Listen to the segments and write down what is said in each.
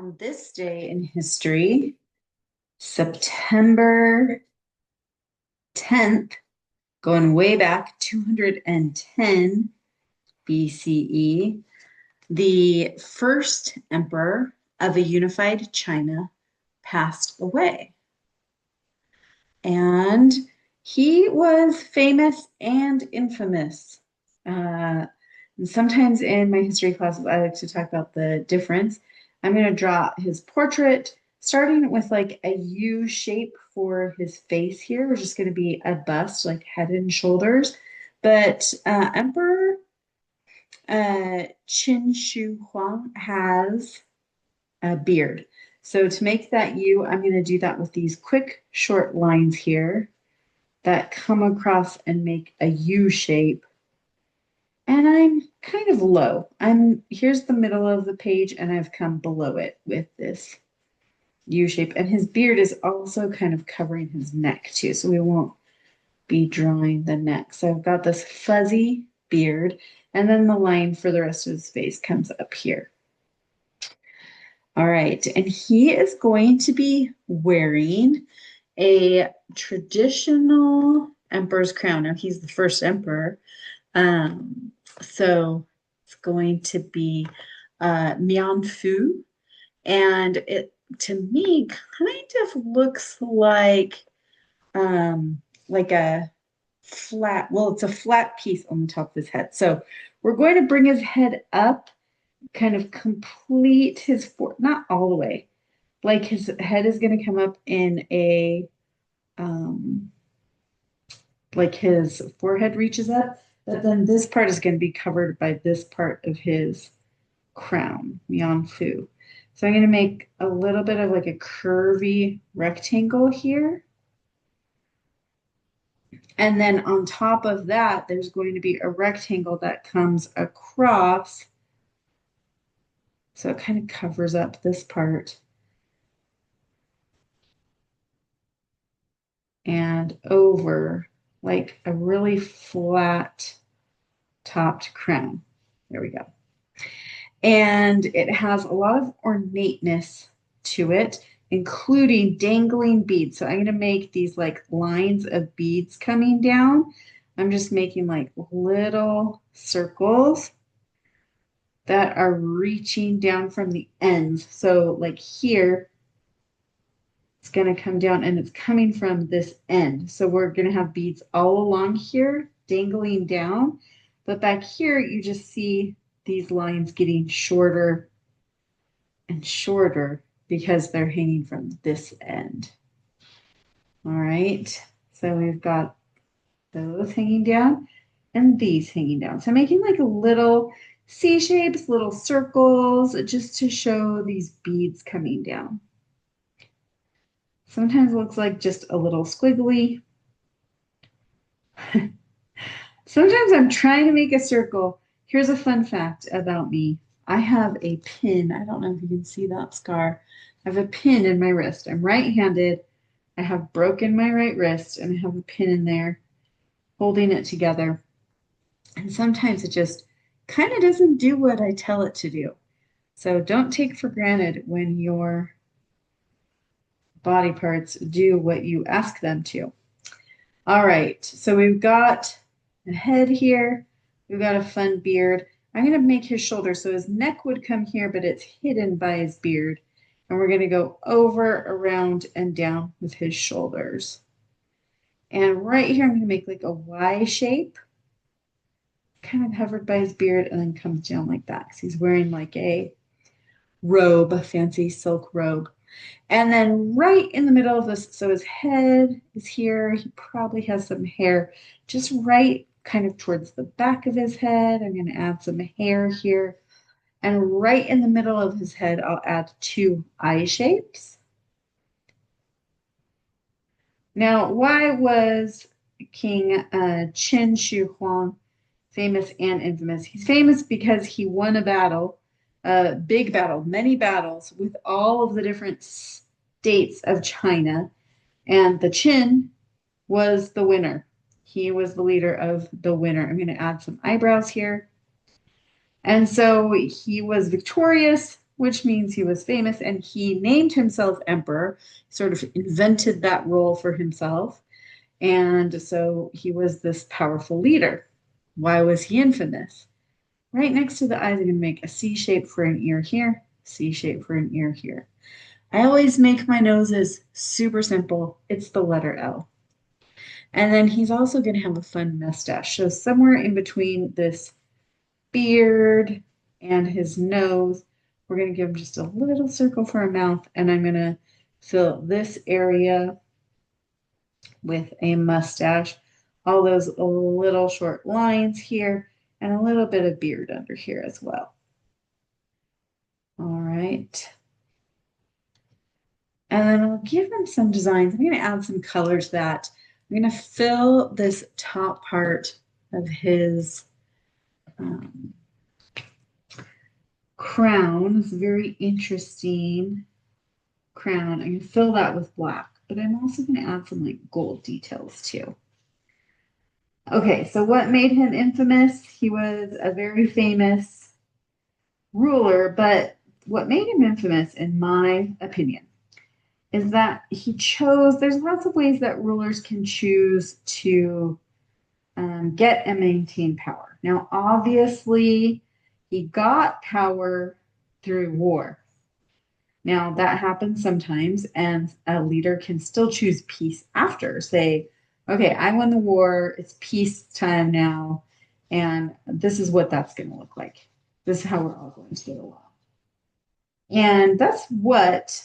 On this day in history, September 10th, going way back 210 BCE, the first emperor of a unified China passed away. And he was famous and infamous. And sometimes in my history classes, I like to talk about the difference. I'm going to draw his portrait, starting with like a U shape for his face here, which is going to be a bust, like head and shoulders. But Emperor Qin Shi Huang has a beard. So to make that U, I'm going to do that with these quick, short lines here that come across and make a U shape. And I'm kind of low. Here's the middle of the page, and I've come below it with this U shape. And his beard is also kind of covering his neck too, so we won't be drawing the neck. So I've got this fuzzy beard, and then the line for the rest of his face comes up here. All right, and he is going to be wearing a traditional emperor's crown. Now he's the first emperor. So it's going to be Mian Fu. And it to me kind of looks like a flat, well, it's a flat piece on the top of his head. So we're going to bring his head up, kind of complete his not all the way. Like his head is going to come up in a like his forehead reaches up, but then this part is going to be covered by this part of his crown, Mian Fu. So I'm going to make a little bit of like a curvy rectangle here. And then on top of that, there's going to be a rectangle that comes across. So it kind of covers up this part. And over like a really flat topped crown. There we go. And it has a lot of ornateness to it, including dangling beads. So I'm going to make these like lines of beads coming down. I'm just making like little circles that are reaching down from the ends. So like here, it's going to come down and it's coming from this end. So we're going to have beads all along here, dangling down. But back here, you just see these lines getting shorter and shorter because they're hanging from this end. All right, so we've got those hanging down and these hanging down. So making like a little C shapes, little circles, just to show these beads coming down. Sometimes it looks like just a little squiggly. Sometimes I'm trying to make a circle. Here's a fun fact about me. I have a pin. I don't know if you can see that scar. I have a pin in my wrist. I'm right-handed. I have broken my right wrist and I have a pin in there holding it together. And sometimes it just kind of doesn't do what I tell it to do. So don't take for granted when your body parts do what you ask them to. All right, so we've got a head here. We've got a fun beard. I'm going to make his shoulder so his neck would come here, but it's hidden by his beard. And we're going to go over, around, and down with his shoulders. And right here, I'm going to make like a Y shape, kind of hovered by his beard, and then comes down like that because he's wearing like a robe, a fancy silk robe. And then right in the middle of this, so his head is here. He probably has some hair just right kind of towards the back of his head. I'm going to add some hair here. And right in the middle of his head, I'll add two eye shapes. Now, why was King Qin Shi Huang famous and infamous? He's famous because he won a battle, a big battle, many battles with all of the different states of China. And the Qin was the winner. He was the leader of the winner. I'm going to add some eyebrows here. And so he was victorious which means he was famous, and he named himself emperor, sort of invented that role for himself. And so he was this powerful leader. Why was he infamous? Right next to the eyes, I'm going to make a C shape for an ear here, C shape for an ear here. I always make my noses super simple. It's the letter L. And then he's also going to have a fun mustache. So somewhere in between this beard and his nose, we're going to give him just a little circle for a mouth. And I'm going to fill this area with a mustache, all those little short lines here, and a little bit of beard under here as well. All right. And then I'll give him some designs. I'm going to add some colors that I'm going to fill this top part of his crown. It's a very interesting crown. I'm going to fill that with black, but I'm also going to add some like gold details too. Okay, so what made him infamous? He was a very famous ruler, but what made him infamous, in my opinion, is that he chose, there's lots of ways that rulers can choose to get and maintain power. Now, obviously, he got power through war. Now, that happens sometimes, and a leader can still choose peace after. Say, okay, I won the war, it's peace time now, and this is what that's going to look like. This is how we're all going to get along. And that's what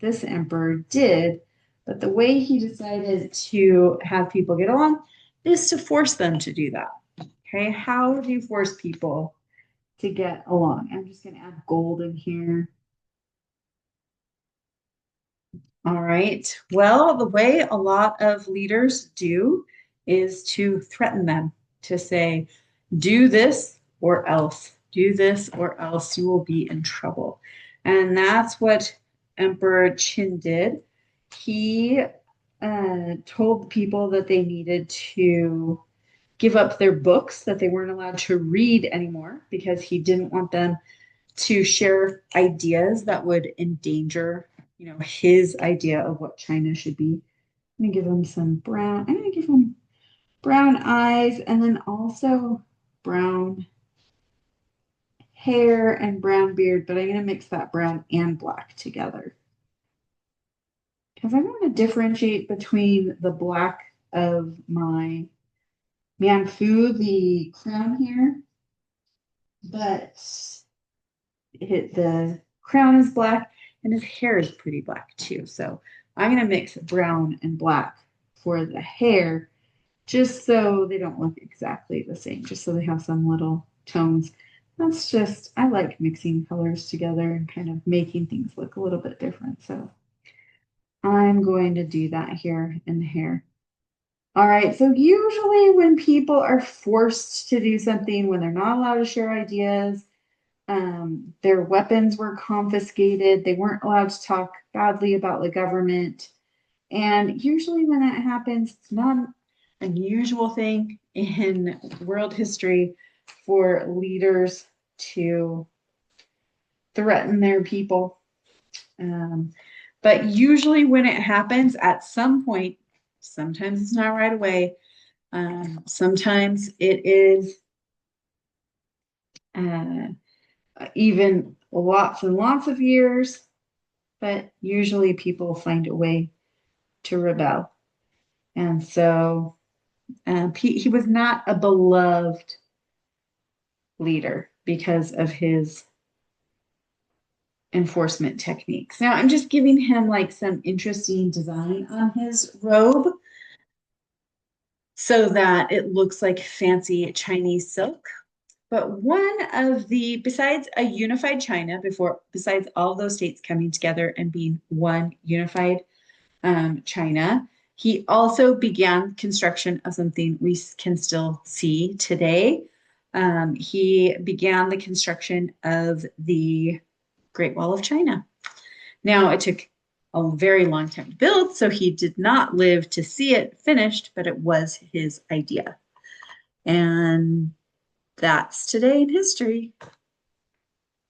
this emperor did. But the way he decided to have people get along is to force them to do that. Okay, how do you force people to get along? I'm just going to add gold in here. All right. Well, the way a lot of leaders do is to threaten them, to say, do this or else, do this or else you will be in trouble. And that's what Emperor Qin did. He told the people that they needed to give up their books, that they weren't allowed to read anymore because he didn't want them to share ideas that would endanger, his idea of what China should be. I'm gonna give him some brown. I'm gonna give him brown eyes and then also brown hair and brown beard, but I'm gonna mix that brown and black together because I want to differentiate between the black of my Manfu, the crown here, but the crown is black and his hair is pretty black too. So I'm going to mix brown and black for the hair just so they don't look exactly the same, just so they have some little tones. That's just, I like mixing colors together and kind of making things look a little bit different. So I'm going to do that here in the hair. All right, so usually when people are forced to do something, when they're not allowed to share ideas, their weapons were confiscated. They weren't allowed to talk badly about the government. And usually when that happens, it's not an unusual thing in world history for leaders to threaten their people. But usually when it happens at some point, sometimes it's not right away. Sometimes it is even lots and lots of years, but usually people find a way to rebel. And so he was not a beloved leader because of his enforcement techniques. Now I'm just giving him like some interesting design on his robe so that it looks like fancy Chinese silk. But one of the, besides a unified China, besides all those states coming together and being one unified China, he also began construction of something we can still see today. He began the construction of the Great Wall of China. Now, it took a very long time to build, so he did not live to see it finished, but it was his idea. And that's today in history.